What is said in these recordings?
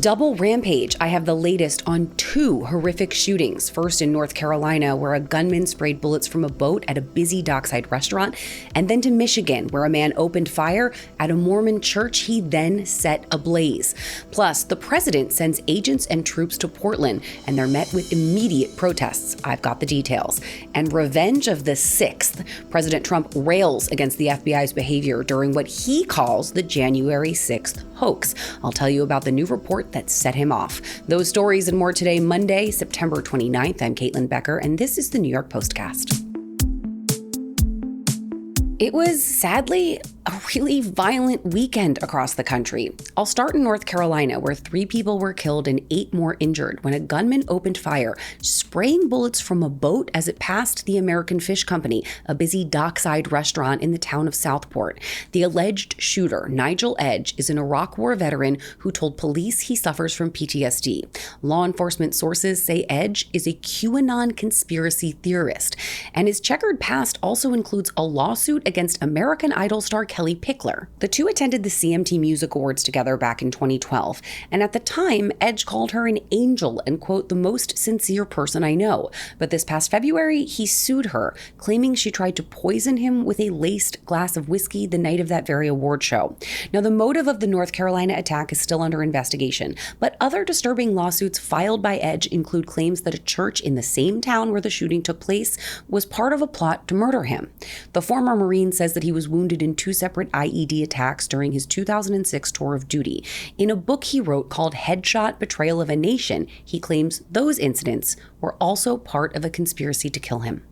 Double rampage. I have the latest on two horrific shootings. First in North Carolina, where a gunman sprayed bullets from a boat at a busy dockside restaurant. And then to Michigan, where a man opened fire at a Mormon church he then set ablaze. Plus, the president sends agents and troops to Portland, and they're met with immediate protests. I've got the details. And revenge of the 6th. President Trump rails against the FBI's behavior during what he calls the January 6th hoax. I'll tell you about the new report that set him off. Those stories and more today, Monday, September 29th. I'm Caitlin Becker, and this is the New York Postcast. It was, sadly, a really violent weekend across the country. I'll start in North Carolina, where 3 people were killed and 8 more injured when a gunman opened fire, spraying bullets from a boat as it passed the American Fish Company, a busy dockside restaurant in the town of Southport. The alleged shooter, Nigel Edge, is an Iraq War veteran who told police he suffers from PTSD. Law enforcement sources say Edge is a QAnon conspiracy theorist, and his checkered past also includes a lawsuit against American Idol star Kelly Pickler. The two attended the CMT Music Awards together back in 2012, and at the time, Edge called her an angel and, quote, the most sincere person I know. But this past February, he sued her, claiming she tried to poison him with a laced glass of whiskey the night of that very award show. Now, the motive of the North Carolina attack is still under investigation, but other disturbing lawsuits filed by Edge include claims that a church in the same town where the shooting took place was part of a plot to murder him. The former Marine says that he was wounded in 2 separate IED attacks during his 2006 tour of duty. In a book he wrote called Headshot: Betrayal of a Nation, he claims those incidents were also part of a conspiracy to kill him.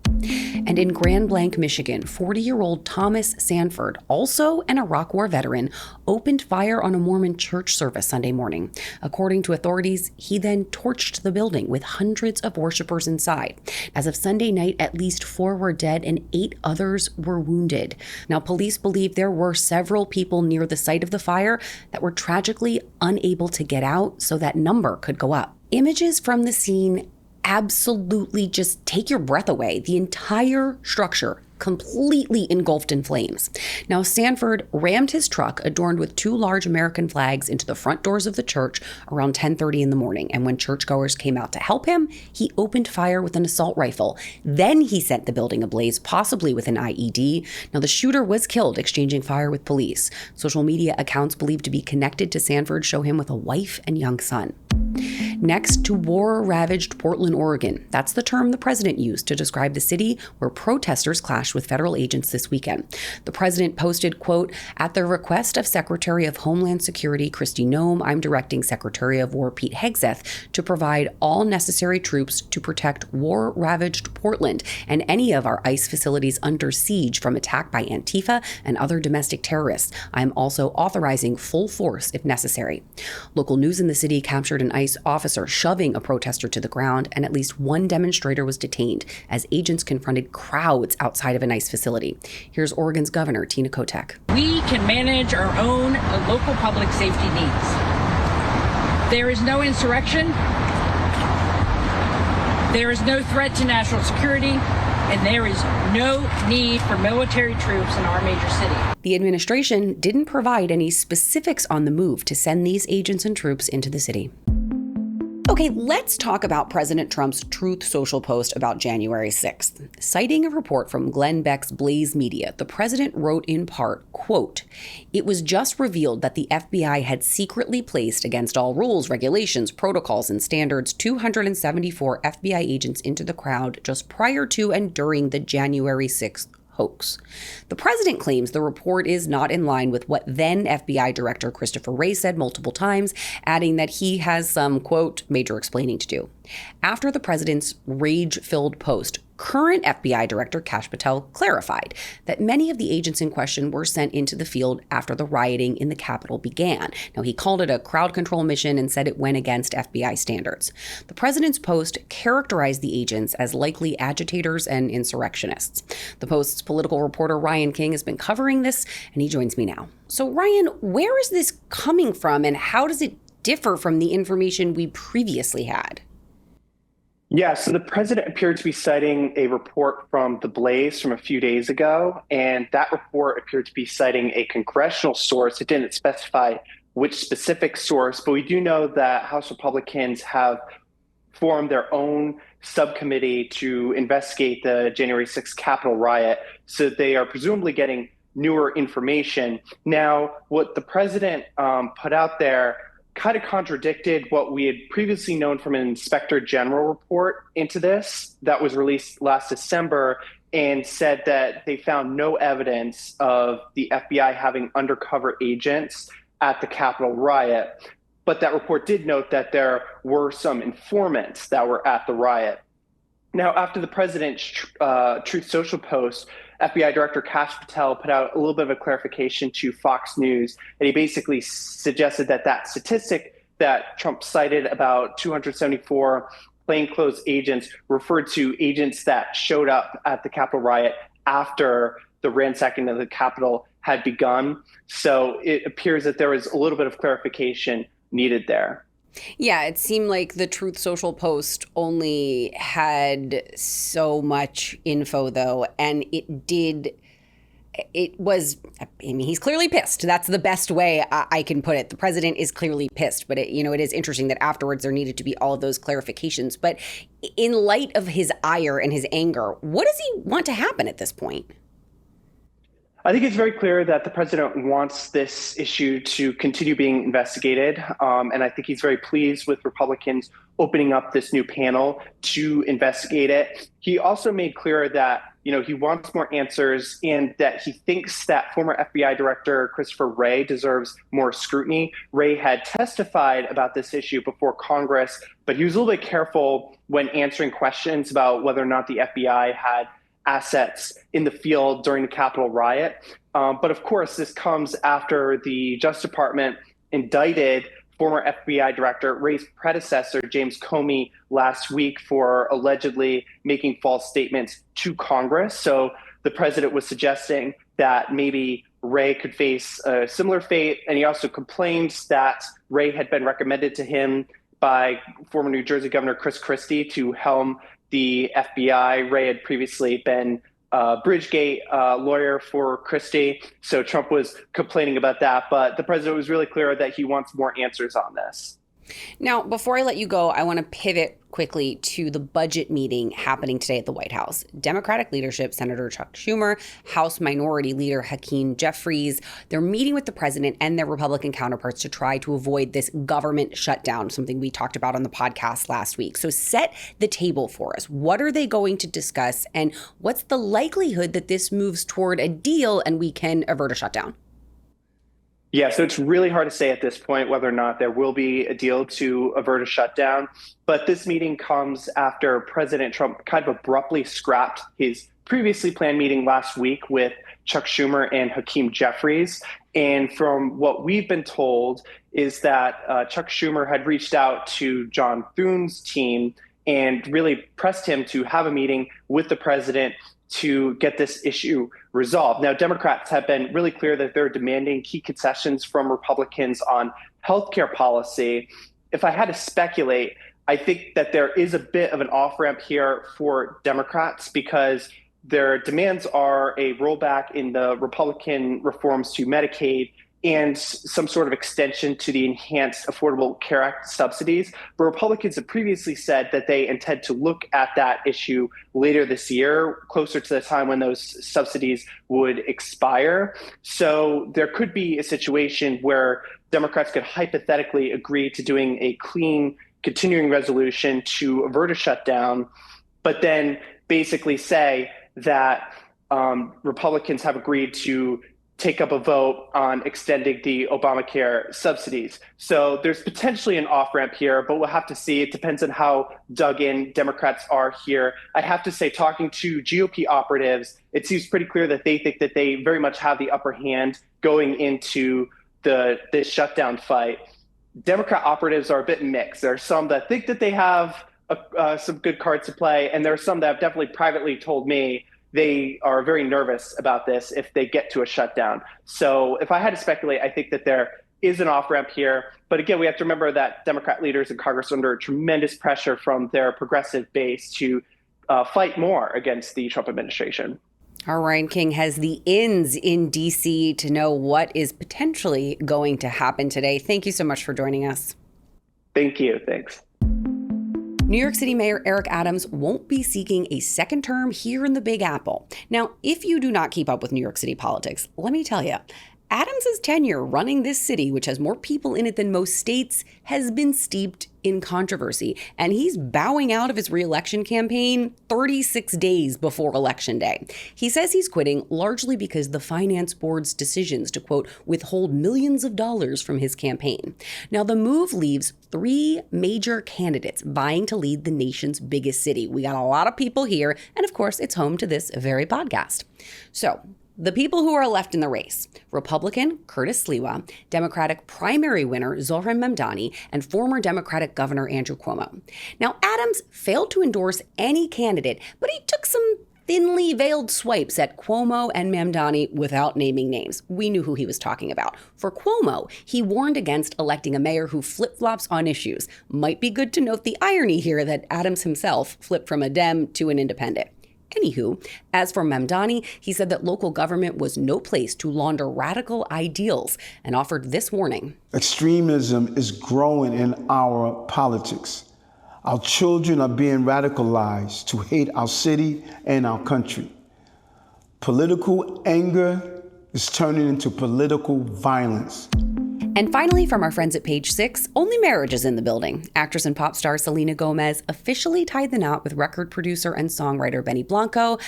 And in Grand Blanc, Michigan, 40-year-old Thomas Sanford, also an Iraq War veteran, opened fire on a Mormon church service Sunday morning. According to authorities, he then torched the building with hundreds of worshipers inside. As of Sunday night, at least 4 were dead and 8 others were wounded. Now, police believe there were several people near the site of the fire that were tragically unable to get out, so that number could go up. Images from the scene absolutely just take your breath away. The entire structure completely engulfed in flames. Now, Sanford rammed his truck adorned with 2 large American flags into the front doors of the church around 10:30 in the morning. And when churchgoers came out to help him, he opened fire with an assault rifle. Then he set the building ablaze, possibly with an IED. Now, the shooter was killed exchanging fire with police. Social media accounts believed to be connected to Sanford show him with a wife and young son. Next, to war-ravaged Portland, Oregon. That's the term the president used to describe the city where protesters clashed with federal agents this weekend. The president posted, quote, "At the request of Secretary of Homeland Security Kristi Noem, I'm directing Secretary of War Pete Hegseth to provide all necessary troops to protect war-ravaged Portland and any of our ICE facilities under siege from attack by Antifa and other domestic terrorists. I'm also authorizing full force if necessary." Local news in the city captured an ICE officer shoving a protester to the ground, and at least 1 demonstrator was detained as agents confronted crowds outside of an ICE facility. Here's Oregon's Governor Tina Kotek. We can manage our own local public safety needs. There is no insurrection. There is no threat to national security. And there is no need for military troops in our major city. The administration didn't provide any specifics on the move to send these agents and troops into the city. Okay, let's talk about President Trump's Truth Social post about January 6th. Citing a report from Glenn Beck's Blaze Media, the president wrote in part, quote, "It was just revealed that the FBI had secretly placed, against all rules, regulations, protocols, and standards, 274 FBI agents into the crowd just prior to and during the January 6th hoax." The president claims the report is not in line with what then FBI Director Christopher Wray said multiple times, adding that he has some, quote, major explaining to do. After the president's rage-filled post, current FBI Director Kash Patel clarified that many of the agents in question were sent into the field after the rioting in the Capitol began. Now, he called it a crowd control mission and said it went against FBI standards. The president's post characterized the agents as likely agitators and insurrectionists. The Post's political reporter Ryan King has been covering this, and he joins me now. So, Ryan, where is this coming from, and how does it differ from the information we previously had? Yeah, so the president appeared to be citing a report from The Blaze from a few days ago, and that report appeared to be citing a congressional source. It didn't specify which specific source, but we do know that House Republicans have formed their own subcommittee to investigate the January 6th Capitol riot. So they are presumably getting newer information. Now, what the president put out there kind of contradicted what we had previously known from an inspector general report into this that was released last December, and said that they found no evidence of the FBI having undercover agents at the Capitol riot. But that report did note that there were some informants that were at the riot. Now, after the president's Truth Social post, FBI Director Kash Patel put out a little bit of a clarification to Fox News, and he basically suggested that that statistic that Trump cited about 274 plainclothes agents referred to agents that showed up at the Capitol riot after the ransacking of the Capitol had begun. So it appears that there was a little bit of clarification needed there. Yeah, it seemed like the Truth Social post only had so much info, though, and he's clearly pissed. That's the best way I can put it. The president is clearly pissed, but it is interesting that afterwards there needed to be all of those clarifications. But in light of his ire and his anger, what does he want to happen at this point? I think it's very clear that the president wants this issue to continue being investigated. And I think he's very pleased with Republicans opening up this new panel to investigate it. He also made clear that, he wants more answers and that he thinks that former FBI Director Christopher Wray deserves more scrutiny. Wray had testified about this issue before Congress, but he was a little bit careful when answering questions about whether or not the FBI had assets in the field during the Capitol riot. But of course, this comes after the Justice Department indicted former FBI Director Wray's predecessor, James Comey, last week for allegedly making false statements to Congress. So the president was suggesting that maybe Wray could face a similar fate. And he also complained that Wray had been recommended to him by former New Jersey Governor Chris Christie to helm the FBI. Wray had previously been a Bridgegate lawyer for Christie. So Trump was complaining about that. But the president was really clear that he wants more answers on this. Now, before I let you go, I want to pivot quickly to the budget meeting happening today at the White House. Democratic leadership, Senator Chuck Schumer, House Minority Leader Hakeem Jeffries, they're meeting with the president and their Republican counterparts to try to avoid this government shutdown, something we talked about on the podcast last week. So set the table for us. What are they going to discuss, and what's the likelihood that this moves toward a deal and we can avert a shutdown? Yeah, so it's really hard to say at this point whether or not there will be a deal to avert a shutdown. But this meeting comes after President Trump kind of abruptly scrapped his previously planned meeting last week with Chuck Schumer and Hakeem Jeffries. And from what we've been told is that Chuck Schumer had reached out to John Thune's team and really pressed him to have a meeting with the president to get this issue resolved. Now, Democrats have been really clear that they're demanding key concessions from Republicans on healthcare policy. If I had to speculate, I think that there is a bit of an off-ramp here for Democrats because their demands are a rollback in the Republican reforms to Medicaid and some sort of extension to the Enhanced Affordable Care Act subsidies. But Republicans have previously said that they intend to look at that issue later this year, closer to the time when those subsidies would expire. So there could be a situation where Democrats could hypothetically agree to doing a clean continuing resolution to avert a shutdown, but then basically say that Republicans have agreed to take up a vote on extending the Obamacare subsidies. So there's potentially an off-ramp here, but we'll have to see. It depends on how dug in Democrats are here. I have to say, talking to GOP operatives, it seems pretty clear that they think that they very much have the upper hand going into this shutdown fight. Democrat operatives are a bit mixed. There are some that think that they have some good cards to play, and there are some that have definitely privately told me they are very nervous about this if they get to a shutdown. So if I had to speculate, I think that there is an off-ramp here. But again, we have to remember that Democrat leaders in Congress are under tremendous pressure from their progressive base to fight more against the Trump administration. Our Ryan King has the ins in D.C. to know what is potentially going to happen today. Thank you so much for joining us. Thank you. Thanks. New York City Mayor Eric Adams won't be seeking a second term here in the Big Apple. Now, if you do not keep up with New York City politics, let me tell you, Adams' tenure running this city, which has more people in it than most states, has been steeped in controversy. And he's bowing out of his re-election campaign 36 days before Election Day. He says he's quitting largely because the finance board's decisions to, quote, withhold millions of dollars from his campaign. Now, the move leaves three major candidates vying to lead the nation's biggest city. We got a lot of people here, and of course, it's home to this very podcast. So, the people who are left in the race: Republican Curtis Sliwa, Democratic primary winner Zohran Mamdani, and former Democratic Governor Andrew Cuomo. Now, Adams failed to endorse any candidate, but he took some thinly veiled swipes at Cuomo and Mamdani without naming names. We knew who he was talking about. For Cuomo, he warned against electing a mayor who flip-flops on issues. Might be good to note the irony here that Adams himself flipped from a Dem to an independent. Anywho, as for Mamdani, he said that local government was no place to launder radical ideals and offered this warning. Extremism is growing in our politics. Our children are being radicalized to hate our city and our country. Political anger is turning into political violence. And finally, from our friends at Page Six, only marriage is in the building. Actress and pop star Selena Gomez officially tied the knot with record producer and songwriter Benny Blanco.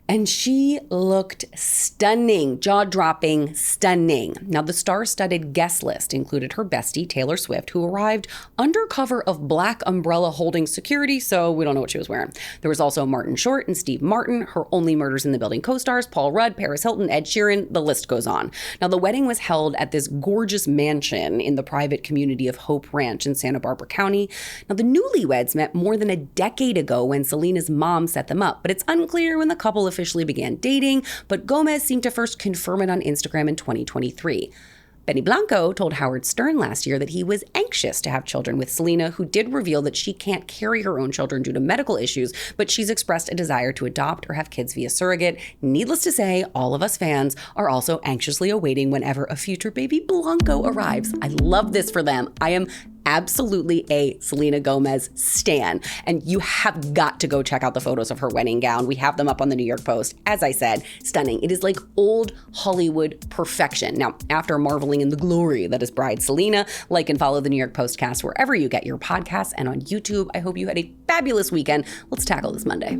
And she looked stunning, jaw-dropping, stunning. Now, the star-studded guest list included her bestie, Taylor Swift, who arrived under cover of black umbrella-holding security, so we don't know what she was wearing. There was also Martin Short and Steve Martin, her Only Murders in the Building co-stars, Paul Rudd, Paris Hilton, Ed Sheeran, the list goes on. Now, the wedding was held at this gorgeous mansion in the private community of Hope Ranch in Santa Barbara County. Now, the newlyweds met more than a decade ago when Selena's mom set them up, but it's unclear when the couple officially began dating, but Gomez seemed to first confirm it on Instagram in 2023. Benny Blanco told Howard Stern last year that he was anxious to have children with Selena, who did reveal that she can't carry her own children due to medical issues, but she's expressed a desire to adopt or have kids via surrogate. Needless to say, all of us fans are also anxiously awaiting whenever a future baby Blanco arrives. I love this for them. I am absolutely a Selena Gomez stan, and you have got to go check out the photos of her wedding gown. We have them up on the New York Post. As I said, stunning. It is like old Hollywood perfection. Now, after marveling in the glory that is bride Selena, like and follow the New York Post cast wherever you get your podcasts and on YouTube. I hope you had a fabulous weekend. Let's tackle this Monday.